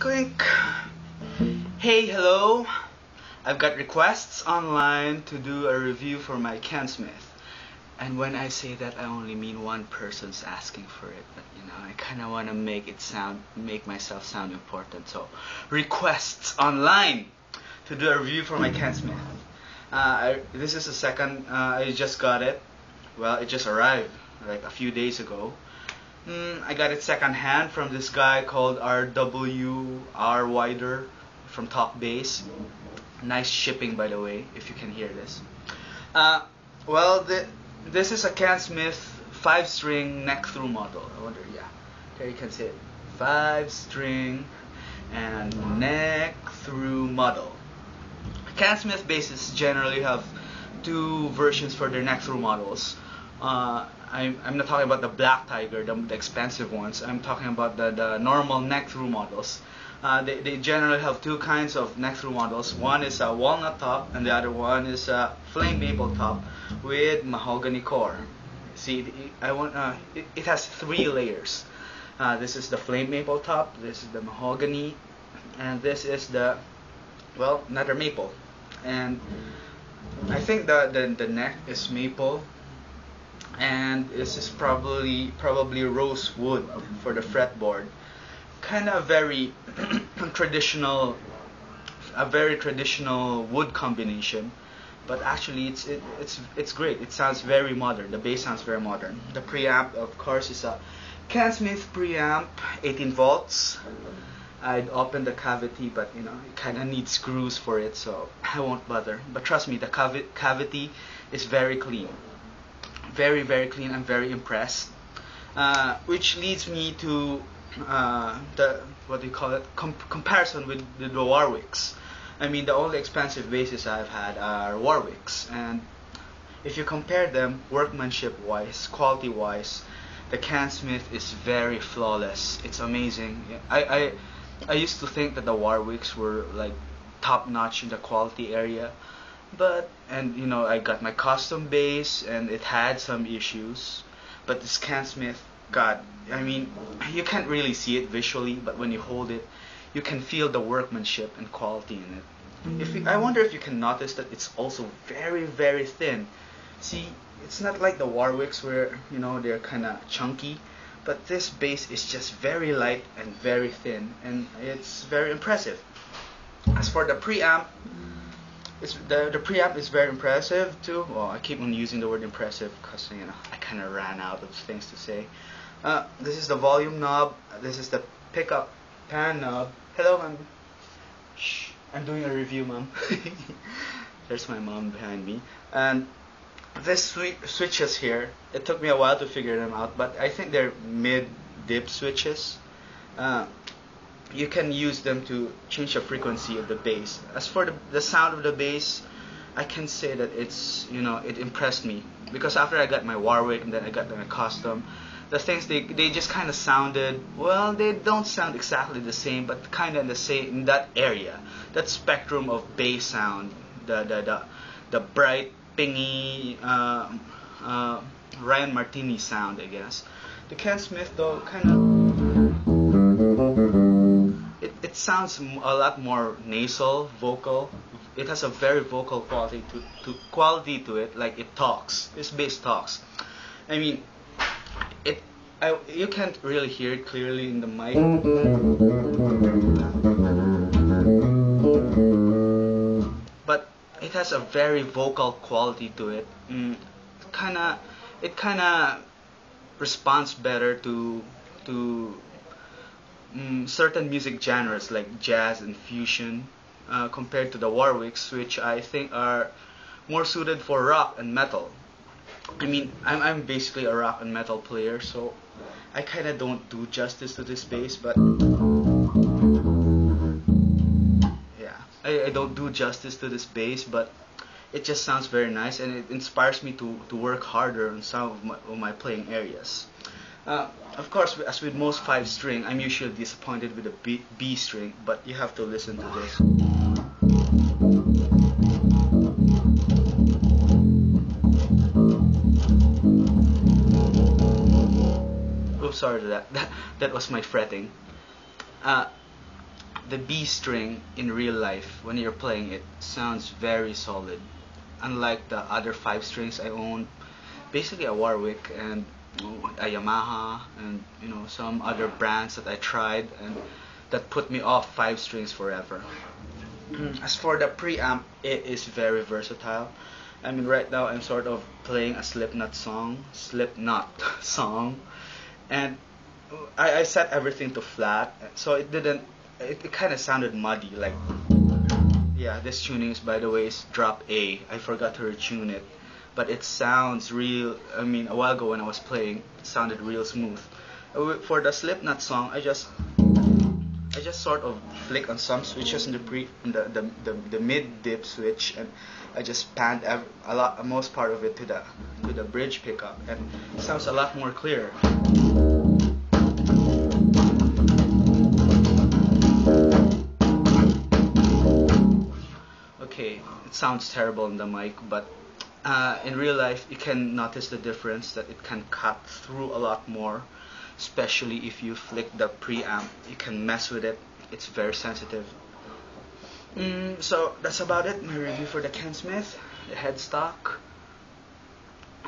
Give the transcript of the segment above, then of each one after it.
Clink. Hey, hello. I've got requests online to do a review for my Ken Smith. And when I say that, I only mean one person's asking for it. But I kind of want to make myself sound important. So, requests online to do a review for my Ken Smith. This is the second. I just got it. Well, it just arrived like a few days ago. I got it second hand from this guy called RWR Wider from Top Base. Nice shipping, by the way, if you can hear this. This is a Ken Smith 5-string neck-through model. I wonder, yeah, there you can see it. 5-string and neck-through model. Ken Smith basses generally have two versions for their neck-through models. I'm not talking about the Black Tiger, the expensive ones. I'm talking about the normal neck-through models. They generally have two kinds of neck-through models. One is a walnut top, and the other one is a flame maple top with mahogany core. See, it has 3 layers. This is the flame maple top, this is the mahogany, and this is the, another maple. And I think the neck is maple, and this is probably rosewood for the fretboard. Kind of very traditional, a very traditional wood combination, but actually it's great. It sounds very modern. The bass sounds very modern. The preamp, of course, is a Ken Smith preamp, 18 volts. I'd open the cavity, but it kind of needs screws for it, so I won't bother. But trust me, the cavity is very clean. Very, very clean. I'm very impressed. Which leads me to the comparison with the Warwicks. I mean, the only expensive basses I've had are Warwicks, and if you compare them workmanship-wise, quality-wise, the Ken Smith is very flawless. It's amazing. I used to think that the Warwicks were like top-notch in the quality area. I got my custom bass and it had some issues, but this Ken Smith, God, I mean, you can't really see it visually, but when you hold it, you can feel the workmanship and quality in it. I wonder if you can notice that it's also very, very thin. See, it's not like the Warwicks where they're kind of chunky, but this bass is just very light and very thin, and it's very impressive. As for the preamp, the preamp is very impressive too. Well, I keep on using the word impressive because I kind of ran out of things to say. This is the volume knob. This is the pickup pan knob. Hello, Mom. Shh, I'm doing a review, Mom. There's my mom behind me. And this switches here, it took me a while to figure them out, but I think they're mid-dip switches. You can use them to change the frequency of the bass. As for the sound of the bass, I can say that it impressed me, because after I got my Warwick and then I got my custom, the things they just kind of sounded, they don't sound exactly the same, but kind of in that area, that spectrum of bass sound, the bright pingy Ryan Martini sound, I guess. The Ken Smith though kind of it sounds a lot more nasal, vocal. It has a very vocal quality to it, like it talks. This bass talks. I mean, you can't really hear it clearly in the mic. But it has a very vocal quality to it. It kind of responds better to certain music genres like jazz and fusion compared to the Warwicks, which I think are more suited for rock and metal. I mean, I'm basically a rock and metal player, so I kind of don't do justice to this bass, but yeah, I don't do justice to this bass, but it just sounds very nice, and it inspires me to work harder on some of my playing areas. Of course, as with most 5-string, I'm usually disappointed with the B string, but you have to listen to this. Oops, sorry, that was my fretting. the B string in real life, when you're playing it, sounds very solid. Unlike the other 5 strings I own, basically a Warwick and a Yamaha and some other brands that I tried and that put me off 5 strings forever. As for the preamp, it is very versatile. I mean, right now I'm sort of playing a Slipknot song, and I set everything to flat, so it didn't. It kind of sounded muddy. Like, yeah, this tuning is, by the way, is drop A. I forgot to retune it, but it sounds real. I mean, a while ago when I was playing, it sounded real smooth. For the Slipknot song, I just sort of flick on some switches in the mid dip switch, and I just panned most part of it to the bridge pickup, and it sounds a lot more clear. Okay, it sounds terrible in the mic, but in real life you can notice the difference, that it can cut through a lot more, especially if you flick the preamp. You can mess with it. It's very sensitive. So that's about it. My review for the Ken Smith. The headstock,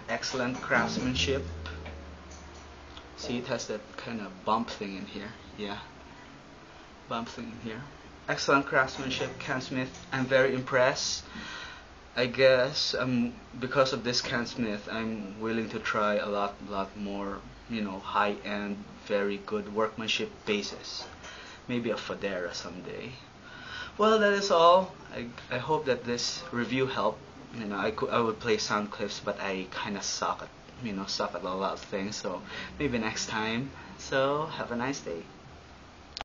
excellent craftsmanship. See, it has that kind of bump thing in here. Yeah, bump thing in here. Excellent craftsmanship, Ken Smith. I'm very impressed. I guess because of this Ken Smith, I'm willing to try a lot more, high-end, very good workmanship basses. Maybe a Fodera someday. Well, that is all. I hope that this review helped. I would play sound clips, but I kind of suck at a lot of things. So maybe next time. So have a nice day.